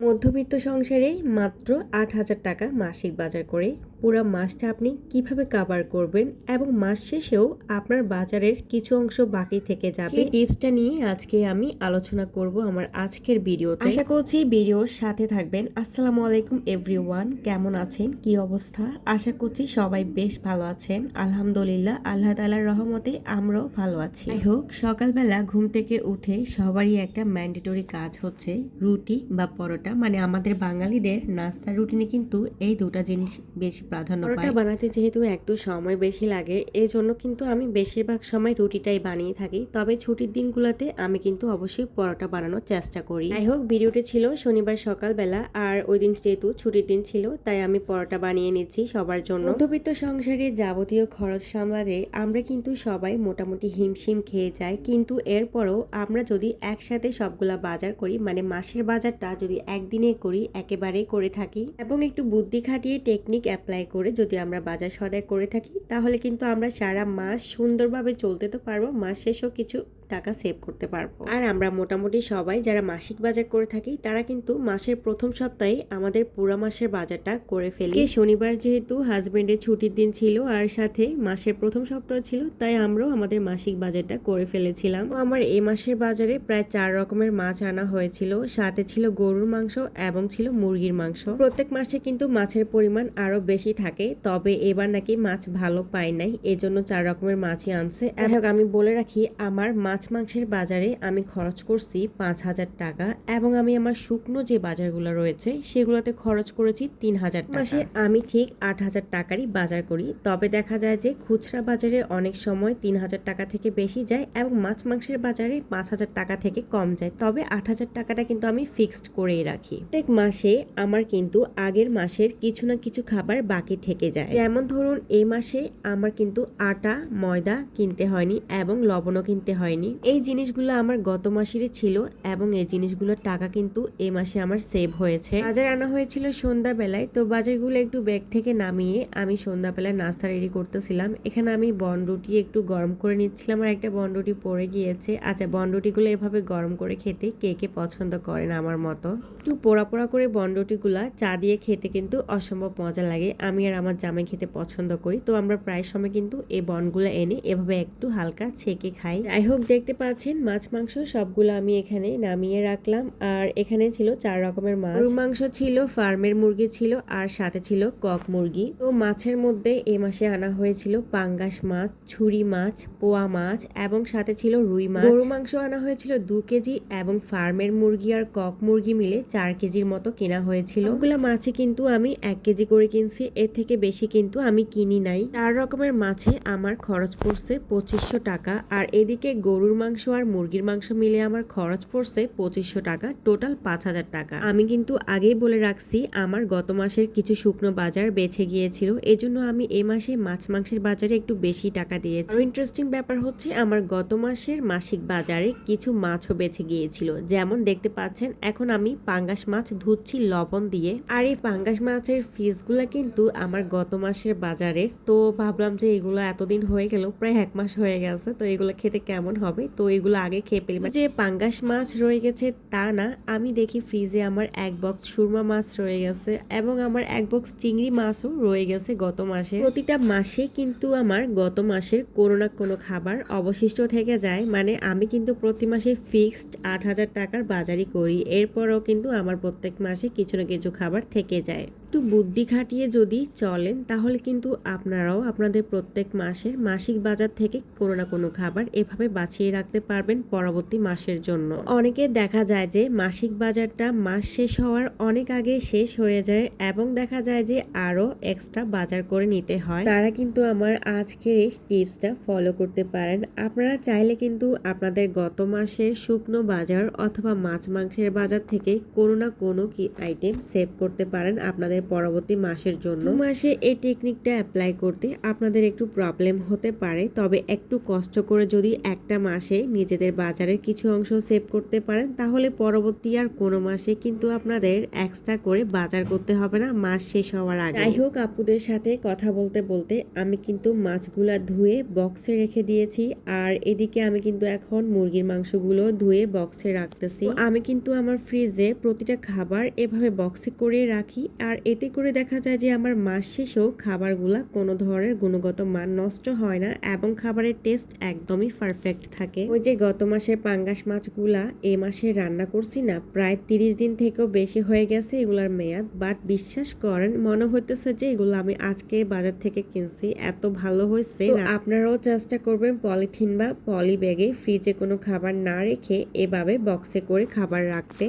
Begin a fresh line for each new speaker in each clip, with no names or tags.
মধ্যবিত্ত সংসারে মাত্র ৮,০০০ টাকা মাসিক বাজার করে পুরো মাসটা আপনি কিভাবে কাভার করবেন এবং মাস শেষেও আপনার বাজারের কিছু অংশ বাকি থেকে যাবে, সেই টিপসটা নিয়ে আজকে আমি আলোচনা করব আমার আজকের ভিডিওতে। আশা করছি ভিডিওর সাথে থাকবেন। আসসালামু আলাইকুম এভরিওয়ান, কেমন আছেন, কি অবস্থা? আশা করছি সবাই বেশ ভালো আছেন। আলহামদুলিল্লাহ, আল্লাহ তাআলার রহমতে আমরাও ভালো আছি। যাই হোক, সকালবেলা ঘুম থেকে উঠে সবারই একটা ম্যান্ডেটরি কাজ হচ্ছে রুটি বা পরোটা। মানে আমাদের বাঙালিদের নাস্তার রুটিনে কিন্তু এই দুটা জিনিস বেশি প্রাধান্য পায়। পরোটা বানাতে যেহেতু একটু সময় বেশি লাগে, এই জন্য কিন্তু আমি বেশিরভাগ সময় রুটিটাই বানিয়ে থাকি। তবে ছুটির দিনগুলোতে আমি কিন্তু অবশ্যই পরোটা বানানোর চেষ্টা করি। যাই হোক, ভিডিওটি ছিল শনিবার সকালবেলা, আর ওই দিন যেহেতু ছুটির দিন ছিল তাই আমি পরোটা বানিয়ে নিচ্ছি সবার জন্য। মধ্যবিত্ত সংসারে যাবতীয় খরচ সামলাতে আমরা কিন্তু সবাই মোটামুটি হিমশিম খেয়ে যাই, কিন্তু এরপরও আমরা যদি একসাথে সবগুলা বাজার করি, মানে মাসের বাজারটা যদি একদিনে করি, একেবারেই করে থাকি এবং একটু বুদ্ধি খাটিয়ে টেকনিক অ্যাপ্লাই করে যদি আমরা বাজার সদাই করে থাকি, তাহলে কিন্তু আমরা সারা মাস সুন্দরভাবে চলতে তো পারবো, মাস শেষেও কিছু টাকা সেভ করতে পারবো। আর আমরা মোটামুটি সবাই যারা মাসিক বাজার করে থাকি তারা কিন্তু মাসের প্রথম সপ্তাহে আমাদের পুরো মাসের বাজারটা করে ফেলি। শনিবার যেহেতু হাজবেন্ডের ছুটির দিন ছিল আর সাথে মাসের প্রথম সপ্তাহ ছিল, তাই আমরাও আমাদের মাসিক বাজারটা করে ফেলেছিলাম। আমার এই মাসের বাজারে প্রায় 4 রকমের মাছ আনা হয়েছিল, সাথে ছিল গরুর মাংস এবং ছিল মুরগির মাংস। প্রত্যেক মাসে কিন্তু মাছের পরিমাণ আরো বেশি থাকে, তবে এবার নাকি মাছ ভালো পায় নাই, এজন্য 4 রকমের মাছই আনছে। এবং আমি বলে রাখি, আমার মাছ মাংসের বাজারে আমি খরচ করছি 5,000 টাকা এবং আমি আমার শুকনো যে বাজারগুলো রয়েছে সেগুলোতে খরচ করেছি 3,000 টাকা। মাসে আমি ঠিক 8,000 টাকারই বাজার করি, তবে দেখা যায় যে খুচরা বাজারে অনেক সময় 3,000 টাকা থেকে বেশি যায় এবং মাছ মাংসের বাজারে 5,000 টাকা থেকে কম যায়, তবে 8,000 টাকাটা কিন্তু আমি ফিক্সড করেই রাখি। প্রত্যেক মাসে আমার কিন্তু আগের মাসের কিছু না কিছু খাবার বাকি থেকে যায়। যেমন ধরুন, এই মাসে আমার কিন্তু আটা ময়দা কিনতে হয়নি এবং লবণও কিনতে হয়নি। এই জিনিসগুলো আমার গত মাসেরই ছিল এবং এই জিনিসগুলোর টাকা কিন্তু এই মাসে আমার সেভ হয়েছে। বাজার আনা হয়েছিল সন্ধ্যা বেলায়, তো বাজারগুলো একটু ব্যাগ থেকে নামিয়ে আমি সন্ধ্যাবেলায় নাস্তা রেডি করতেছিলাম। এখানে আমি বনরুটি একটু গরম করে নিচ্ছিলাম, আর একটা বনরুটি পড়ে গিয়েছে। আচ্ছা, বনরুটিগুলো এভাবে গরম করে খেতে কে কে পছন্দ করেন আমার মতো? একটু পোড়া পোড়া করে বনরুটিগুলা চা দিয়ে খেতে কিন্তু অসম্ভব মজা লাগে। আমি আর আমার জামাই খেতে পছন্দ করি, তো আমরা প্রায় সময় কিন্তু এই বনগুলো এনে এভাবে একটু হালকা ছেঁকে খাই। যাই হোক, দেখতে পাচ্ছেন মাছ মাংস সবগুলো আমি এখানে নামিয়ে রাখলাম। আর এখানে ছিল 4 রকমের মাছ। গরুর মাংস ছিল, ফার্মের মুরগি ছিল, আর সাথে ছিল কক মুরগি। তো মাছের মধ্যে এই মাসে আনা হয়েছিল পাঙ্গাস মাছ, ছুরি মাছ, পোয়া মাছ এবং সাথে ছিল রুই মাছ। গরুর মাংস আনা হয়েছিল 2 কেজি এবং ফার্মের মুরগি আর কক মুরগি মিলে 4 কেজির মতো কেনা হয়েছিল। সবগুলো মাছে কিন্তু আমি 1 কেজি করে কিনছি, এর থেকে বেশি কিন্তু আমি কিনি নাই। 4 রকমের মাছে আমার খরচ পড়ছে 2500 টাকা, আর এদিকে গরুর মাংস আর মুরগির মাংস মিলে আমার খরচ পড়ছে 2500 টাকা, টোটাল 5,000 টাকা। আমি কিন্তু আগেই বলে রাখছি আমার গত মাসের কিছু শুকনো বাজার বেঁচে গিয়েছিল, এজন্য আমি এই মাসে মাছ মাংসের বাজারে একটু বেশি টাকা দিয়েছি। ইন্টারেস্টিং ব্যাপার হচ্ছে, আমার গত মাসের মাসিক বাজারে কিছু মাছও বেঁচে গিয়েছিল। যেমন দেখতে পাচ্ছেন, এখন আমি পাঙ্গাস মাছ ধুচ্ছি লবণ দিয়ে, আর এই পাঙ্গাস মাছের ফিসগুলা কিন্তু আমার গত মাসের বাজারে। তো ভাবলাম যে এগুলো এতদিন হয়ে গেল, প্রায় 1 মাস হয়ে গেছে, তো এগুলো খেতে কেমন হবে, তো এগুলো আগে খেয়ে ফেলি। যে পাঙ্গাস মাছ রয়ে গেছে তা না, আমি দেখি ফ্রিজে আমার 1 বক্স সুরমা মাছ রয়ে গেছে এবং আমার 1 বক্স চিংড়ি মাছও রয়ে গেছে গত মাসে। প্রতিটা মাসে কিন্তু আমার গত মাসের কোনো না কোনো খাবার অবশিষ্ট থেকে যায়, মানে আমি কিন্তু প্রতি মাসে ফিক্সড 8,000 টাকার বাজারই করি, এরপরও কিন্তু আমার প্রত্যেক মাসে কিছু না কিছু খাবার থেকে যায়। একটু বুদ্ধি খাটিয়ে যদি চলেন তাহলে কিন্তু আপনারাও আপনাদের প্রত্যেক মাসের মাসিক বাজার থেকে কোনো না কোনো খাবার এভাবে বাঁচিয়ে রাখতে পারবেন পরবর্তী মাসের জন্য। অনেকে দেখা যায় যে মাসিক বাজারটা মাস শেষ হওয়ার অনেক আগে শেষ হয়ে যায় এবং দেখা যায় যে আরো এক্সট্রা বাজার করে নিতে হয়। তারা কিন্তু আমার আজকের এই টিপসটা ফলো করতে পারেন। আপনারা চাইলে কিন্তু আপনাদের গত মাসের শুকনো বাজার অথবা মাছ মাংসের বাজার থেকে কোনো না কোনো আইটেম সেভ করতে পারেন আপনাদের আপনাদের পরবর্তী মাসের জন্য। মাসে এই টেকনিকটা অ্যাপ্লাই করতে আপনাদের একটু প্রবলেম হতে পারে, তবে একটু কষ্ট করে যদি একটা মাসে নিজেদের বাজারের কিছু অংশ সেভ করতে পারেন তাহলে পরবর্তী আর কোনো মাসে কিন্তু আপনাদের এক্সট্রা করে বাজার করতে হবে না মাস শেষ হওয়ার আগে। যাই হোক, আপুদের সাথে কথা বলতে বলতে আমি কিন্তু মাছগুলা ধুয়ে বক্সে রেখে দিয়েছি, আর এদিকে আমি কিন্তু এখন মুরগির মাংসগুলো ধুয়ে বক্সে রাখতেছি। আমি কিন্তু আমার ফ্রিজে প্রতিটা খাবার এভাবে বক্সে করে রাখি, আর এতে করে দেখা যায় যে আমার মাস শেষেও খাবারগুলা কোনো ধরনের গুণগত মান নষ্ট হয় না এবং খাবারের টেস্ট একদমই পারফেক্ট থাকে। ওই যে গত মাসের পাঙ্গাস মাছগুলা এই মাসে রান্না করছি না, প্রায় 30 দিন থেকেও বেশি হয়ে গেছে এগুলার মেয়াদ, বাট বিশ্বাস করেন মনে হইতেছে যে এগুলো আমি আজকে বাজার থেকে কিনছি, এত ভালো হয়েছে। আপনারাও চেষ্টা করবেন পলিথিন বা পলি ব্যাগে ফ্রিজে কোনো খাবার না রেখে এভাবে বক্সে করে খাবার রাখতে।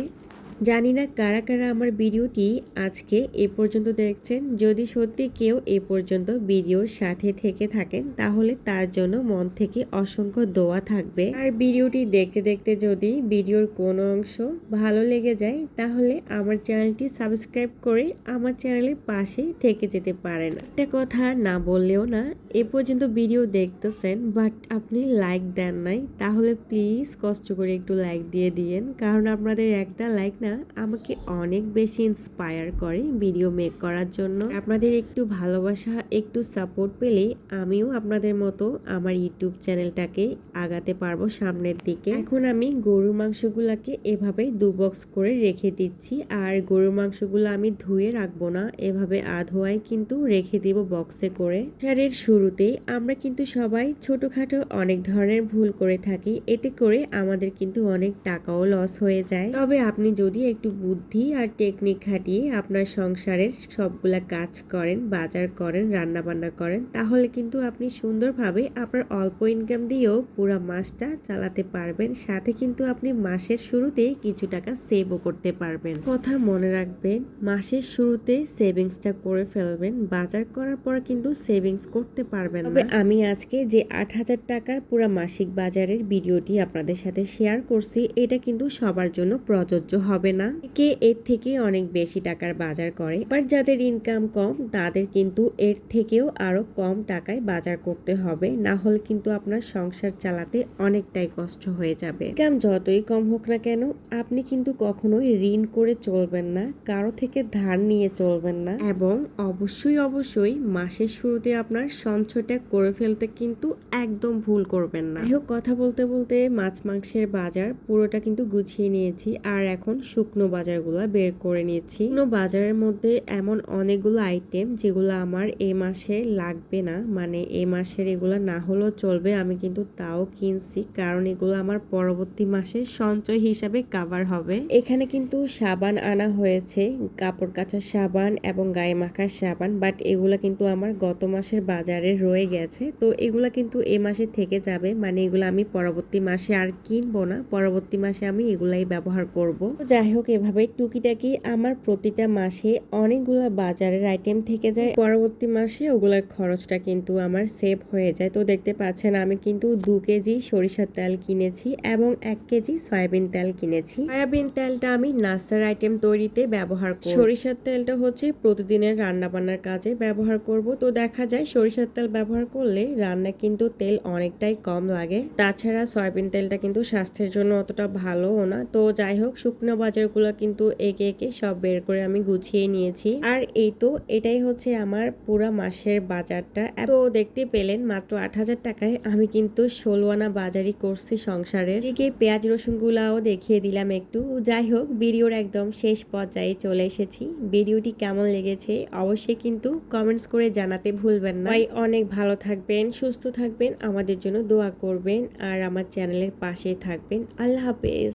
জানি না কারা কারা আমার ভিডিওটি আজকে এ পর্যন্ত দেখছেন। যদি সত্যি কেউ এ পর্যন্ত ভিডিওর সাথে থেকে থাকেন তাহলে তার জন্য মন থেকে অসংখ্য দোয়া থাকবে। আর ভিডিওটি দেখতে দেখতে যদি ভিডিওর কোনো অংশ ভালো লেগে যায় তাহলে আমার চ্যানেলটি সাবস্ক্রাইব করে আমার চ্যানেলের পাশেই থেকে যেতে পারেন। একটা কথা না বললেও না, এ পর্যন্ত ভিডিও দেখতেছেন বাট আপনি লাইক দেন নাই, তাহলে প্লিজ কষ্ট করে একটু লাইক দিয়ে দিয়েন, কারণ আপনাদের একটা লাইক না আমাকে অনেক বেশি ইন্সপায়ার করে ভিডিও মেক করার জন্য। আপনাদের একটু ভালোবাসা, একটু সাপোর্ট পেলেই আমিও আপনাদের মতো আমার ইউটিউব চ্যানেলটাকে আগাতে পারবো সামনের দিকে। এখন আমি গরুর মাংসগুলাকে এভাবে 2 বক্স করে রেখে দিচ্ছি, আর গরুর মাংসগুলো আমি ধুয়ে রাখবো না, এভাবে আধোয়ায় কিন্তু রেখে দিব বক্সে করে। বছরের শুরুতেই আমরা কিন্তু সবাই ছোটখাটো অনেক ধরনের ভুল করে থাকি, এতে করে আমাদের কিন্তু অনেক টাকাও লস হয়ে যায়। তবে আপনি যদি একটু বুদ্ধি আর টেকনিক খাটিয়ে আপনার সংসারের সবগুলা কাজ করেন, বাজার করেন, রান্না বান্না করেন, তাহলে কিন্তু আপনি সুন্দরভাবে আপনার অল্প ইনকাম দিয়েও পুরো মাসটা চালাতে পারবেন। সাথে কিন্তু আপনি মাসের শুরুতেই কিছু টাকা সেভও করতে পারবেন। কথা মনে রাখবেন, মাসের শুরুতে সেভিংসটা করে ফেলবেন, বাজার করার পর কিন্তু সেভিংস করতে পারবেন না। আমি আজকে যে 8,000 টাকার পুরো মাসিক বাজারের ভিডিওটি আপনাদের সাথে শেয়ার করছি, এটা কিন্তু সবার জন্য প্রযোজ্য হবে না। কে এর থেকে অনেক বেশি টাকার বাজার করে, বাট যাদের ইনকাম কম তাদের কিন্তু এর থেকেও আরো কম টাকায় বাজার করতে হবে, না হলে কিন্তু আপনার সংসার চালাতে অনেকটাই কষ্ট হয়ে যাবে। ইনকাম যতই কম হোক না কেন আপনি কিন্তু কখনোই ঋণ করে চলবেন না, কারো থেকে ধার নিয়ে চলবেন না, এবং অবশ্যই মাসের শুরুতে আপনার সঞ্চয়টা করে ফেলতে কিন্তু একদম ভুল করবেন না। কথা বলতে বলতে মাছ মাংসের বাজার পুরোটা কিন্তু গুছিয়ে নিয়েছি, আর এখন শুকনো বাজারগুলা বের করে নিয়েছি। শুকনো বাজারের মধ্যে এমন অনেকগুলো আইটেম যেগুলো আমার এই মাসে লাগবে না, মানে এই মাসের এগুলো না হলেও চলবে, আমি কিন্তু তাও কিনছি, কারণ এগুলো আমার পরবর্তী মাসে সঞ্চয় হিসাবে কাভার হবে। এখানে কিন্তু সাবান আনা হয়েছে, কাপড় কাচার সাবান এবং গায়ে মাখার সাবান, বাট এগুলা কিন্তু আমার গত মাসের বাজারে রয়ে গেছে, তো এগুলা কিন্তু এ মাসে থেকে যাবে, মানে এগুলো আমি পরবর্তী মাসে আর কিনবো না, পরবর্তী মাসে আমি এগুলাই ব্যবহার করব। যাই হোক, এভাবে টুকিটাকি আমার প্রতিটা মাসে অনেকগুলো বাজারের আইটেম থেকে যায়, পরবর্তী মাসে ওগুলোর খরচটা কিন্তু আমার সেভ হয়ে যায়। তো দেখতে পাচ্ছেন আমি কিন্তু 2 কেজি সরিষার তেল কিনেছি এবং 1 কেজি সয়াবিন তেল কিনেছি। সয়াবিন তেলটা আমি নাস্তার আইটেম তৈরিতে ব্যবহার করব, সরিষার তেলটা হচ্ছে প্রতিদিনের রান্না বান্নার কাজে ব্যবহার করব। তো দেখা যায় সরিষার তেল ব্যবহার করলে রান্না কিন্তু তেল অনেকটাই কম লাগে, তাছাড়া সয়াবিন তেলটা কিন্তু স্বাস্থ্যের জন্য অতটা ভালোও না। তো যাই হোক, শুকনো বাজারগুলো কিন্তু একে একে সব বের করে আমি গুছিয়ে নিয়েছি, আর এই তো এটাই হচ্ছে আমার পুরো মাসের বাজারটা। তো দেখতে পেলেন মাত্র 8,000 টাকায় আমি কিন্তু 16 আনা বাজারই করছি সংসারের। এদিকে পেঁয়াজ রসুন গুলাও দেখিয়ে দিলাম একটু। যাই হোক, ভিডিওর একদম শেষ পর্যায়ে চলে এসেছি। ভিডিওটি কেমন লেগেছে অবশ্যই কিন্তু কমেন্টস করে জানাতে ভুলবেন না। অনেক ভালো থাকবেন, সুস্থ থাকবেন, আমাদের জন্য দোয়া করবেন, আর আমার চ্যানেলের পাশে থাকবেন। আল্লাহ হাফেজ।